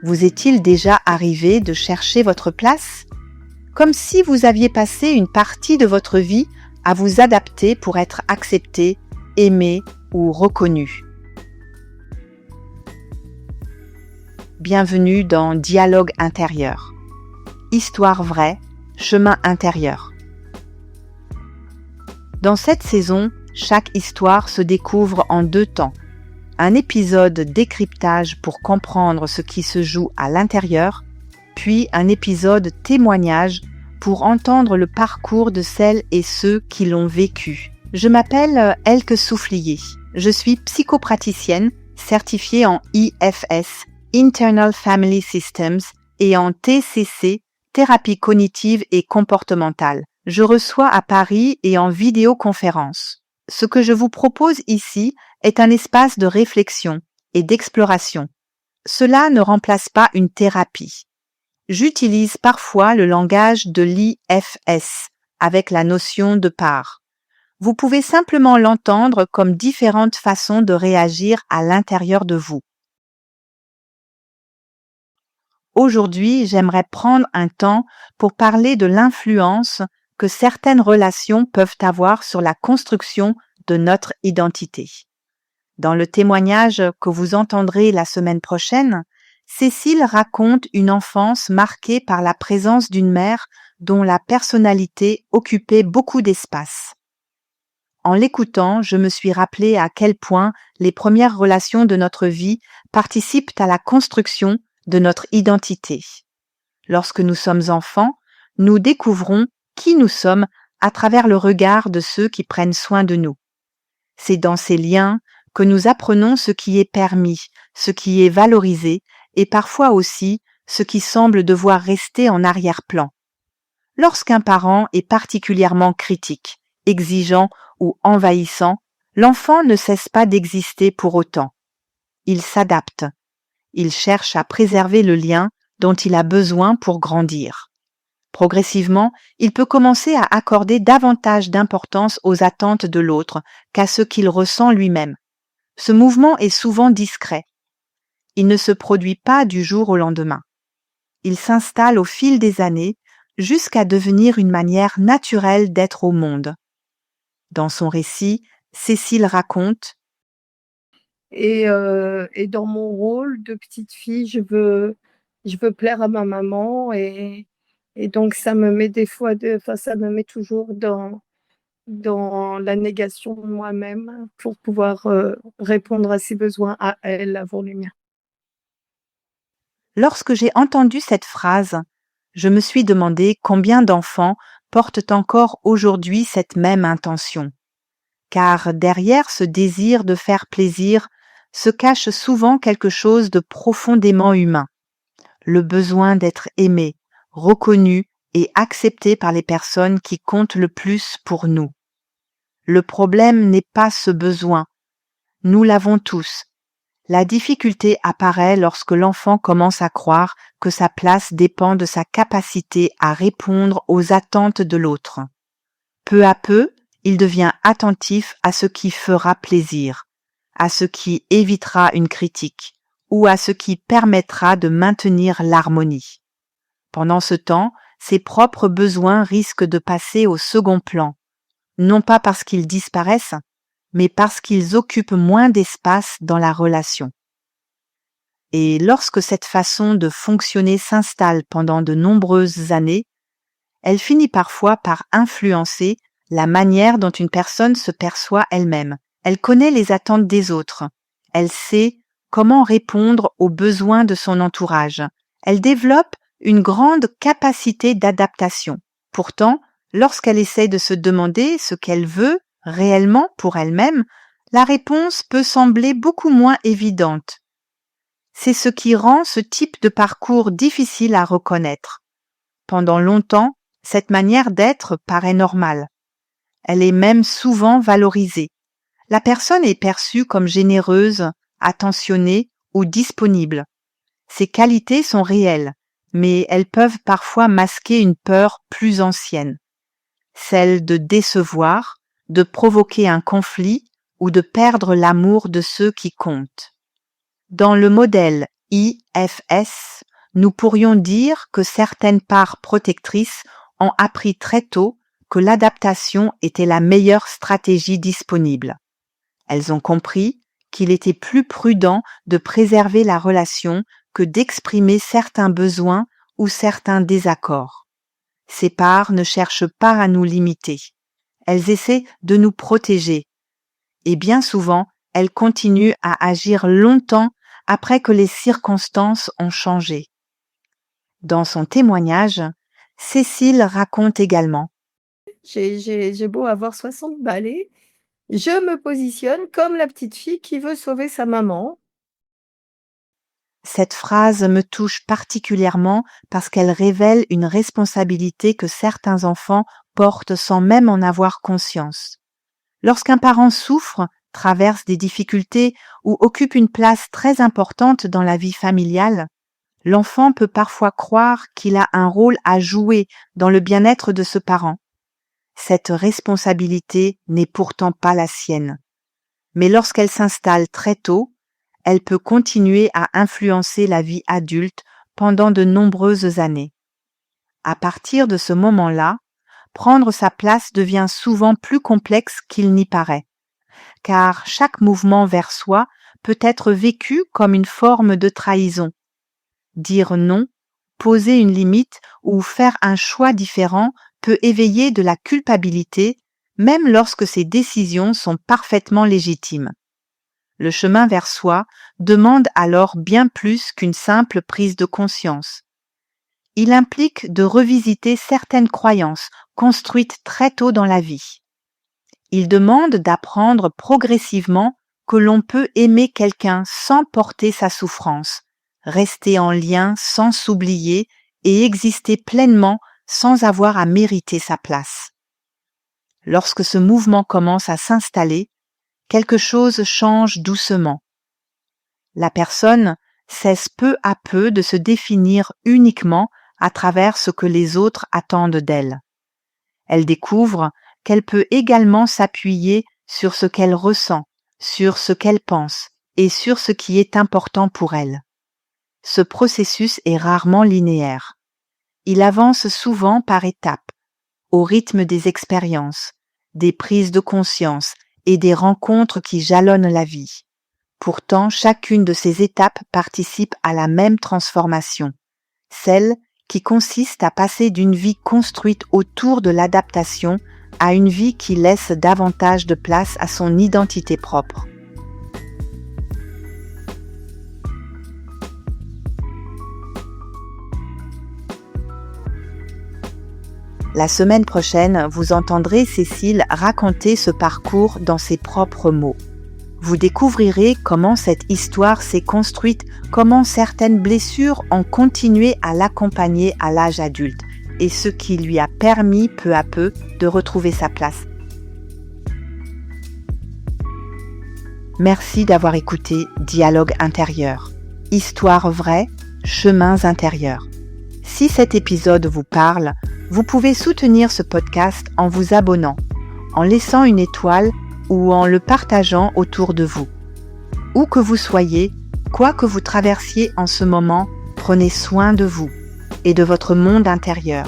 Vous est-il déjà arrivé de chercher votre place? Comme si vous aviez passé une partie de votre vie à vous adapter pour être accepté, aimé ou reconnu. Bienvenue dans Dialogue intérieur. Histoire vraie, chemin intérieur. Dans cette saison, chaque histoire se découvre en 2 temps. Un épisode décryptage pour comprendre ce qui se joue à l'intérieur, puis un épisode témoignage pour entendre le parcours de celles et ceux qui l'ont vécu. Je m'appelle Elke Soufflier. Je suis psychopraticienne certifiée en IFS, Internal Family Systems, et en TCC, thérapie cognitive et comportementale. Je reçois à Paris et en vidéoconférence. Ce que je vous propose ici est un espace de réflexion et d'exploration. Cela ne remplace pas une thérapie. J'utilise parfois le langage de l'IFS avec la notion de part. Vous pouvez simplement l'entendre comme différentes façons de réagir à l'intérieur de vous. Aujourd'hui, j'aimerais prendre un temps pour parler de l'influence que certaines relations peuvent avoir sur la construction de notre identité. Dans le témoignage que vous entendrez la semaine prochaine, Cécile raconte une enfance marquée par la présence d'une mère dont la personnalité occupait beaucoup d'espace. En l'écoutant, je me suis rappelé à quel point les premières relations de notre vie participent à la construction de notre identité. Lorsque nous sommes enfants, nous découvrons qui nous sommes à travers le regard de ceux qui prennent soin de nous. C'est dans ces liens que nous apprenons ce qui est permis, ce qui est valorisé et parfois aussi ce qui semble devoir rester en arrière-plan. Lorsqu'un parent est particulièrement critique, exigeant ou envahissant, l'enfant ne cesse pas d'exister pour autant. Il s'adapte. Il cherche à préserver le lien dont il a besoin pour grandir. Progressivement, il peut commencer à accorder davantage d'importance aux attentes de l'autre qu'à ce qu'il ressent lui-même. Ce mouvement est souvent discret. Il ne se produit pas du jour au lendemain. Il s'installe au fil des années jusqu'à devenir une manière naturelle d'être au monde. Dans son récit, Cécile raconte Et dans mon rôle de petite fille, je veux plaire à ma maman et donc ça me met des fois ça me met toujours dans la négation de moi-même pour pouvoir répondre à ses besoins à elle avant les miens. Lorsque j'ai entendu cette phrase, je me suis demandé combien d'enfants portent encore aujourd'hui cette même intention. Car derrière ce désir de faire plaisir se cache souvent quelque chose de profondément humain. Le besoin d'être aimé, reconnu et accepté par les personnes qui comptent le plus pour nous. Le problème n'est pas ce besoin. Nous l'avons tous. La difficulté apparaît lorsque l'enfant commence à croire que sa place dépend de sa capacité à répondre aux attentes de l'autre. Peu à peu, il devient attentif à ce qui fera plaisir, à ce qui évitera une critique ou à ce qui permettra de maintenir l'harmonie. Pendant ce temps, ses propres besoins risquent de passer au second plan, non pas parce qu'ils disparaissent, mais parce qu'ils occupent moins d'espace dans la relation. Et lorsque cette façon de fonctionner s'installe pendant de nombreuses années, elle finit parfois par influencer la manière dont une personne se perçoit elle-même. Elle connaît les attentes des autres. Elle sait comment répondre aux besoins de son entourage. Elle développe une grande capacité d'adaptation. Pourtant, lorsqu'elle essaie de se demander ce qu'elle veut réellement pour elle-même, la réponse peut sembler beaucoup moins évidente. C'est ce qui rend ce type de parcours difficile à reconnaître. Pendant longtemps, cette manière d'être paraît normale. Elle est même souvent valorisée. La personne est perçue comme généreuse, attentionnée ou disponible. Ces qualités sont réelles, mais elles peuvent parfois masquer une peur plus ancienne, celle de décevoir, de provoquer un conflit ou de perdre l'amour de ceux qui comptent. Dans le modèle IFS, nous pourrions dire que certaines parts protectrices ont appris très tôt que l'adaptation était la meilleure stratégie disponible. Elles ont compris qu'il était plus prudent de préserver la relation que d'exprimer certains besoins ou certains désaccords. Ces parts ne cherchent pas à nous limiter. Elles essaient de nous protéger. Et bien souvent, elles continuent à agir longtemps après que les circonstances ont changé. Dans son témoignage, Cécile raconte également: J'ai beau avoir 60 balais, je me positionne comme la petite fille qui veut sauver sa maman. Cette phrase me touche particulièrement parce qu'elle révèle une responsabilité que certains enfants portent sans même en avoir conscience. Lorsqu'un parent souffre, traverse des difficultés ou occupe une place très importante dans la vie familiale, l'enfant peut parfois croire qu'il a un rôle à jouer dans le bien-être de ce parent. Cette responsabilité n'est pourtant pas la sienne. Mais lorsqu'elle s'installe très tôt, elle peut continuer à influencer la vie adulte pendant de nombreuses années. À partir de ce moment-là, prendre sa place devient souvent plus complexe qu'il n'y paraît, car chaque mouvement vers soi peut être vécu comme une forme de trahison. Dire non, poser une limite ou faire un choix différent peut éveiller de la culpabilité, même lorsque ces décisions sont parfaitement légitimes. Le chemin vers soi demande alors bien plus qu'une simple prise de conscience. Il implique de revisiter certaines croyances construites très tôt dans la vie. Il demande d'apprendre progressivement que l'on peut aimer quelqu'un sans porter sa souffrance, rester en lien sans s'oublier et exister pleinement sans avoir à mériter sa place. Lorsque ce mouvement commence à s'installer, quelque chose change doucement. La personne cesse peu à peu de se définir uniquement à travers ce que les autres attendent d'elle. Elle découvre qu'elle peut également s'appuyer sur ce qu'elle ressent, sur ce qu'elle pense et sur ce qui est important pour elle. Ce processus est rarement linéaire. Il avance souvent par étapes, au rythme des expériences, des prises de conscience et des rencontres qui jalonnent la vie. Pourtant, chacune de ces étapes participe à la même transformation, celle qui consiste à passer d'une vie construite autour de l'adaptation à une vie qui laisse davantage de place à son identité propre. La semaine prochaine, vous entendrez Cécile raconter ce parcours dans ses propres mots. Vous découvrirez comment cette histoire s'est construite, comment certaines blessures ont continué à l'accompagner à l'âge adulte et ce qui lui a permis peu à peu de retrouver sa place. Merci d'avoir écouté Dialogue intérieur. Histoire vraie, chemins intérieurs. Si cet épisode vous parle, vous pouvez soutenir ce podcast en vous abonnant, en laissant une étoile ou en le partageant autour de vous. Où que vous soyez, quoi que vous traversiez en ce moment, prenez soin de vous et de votre monde intérieur.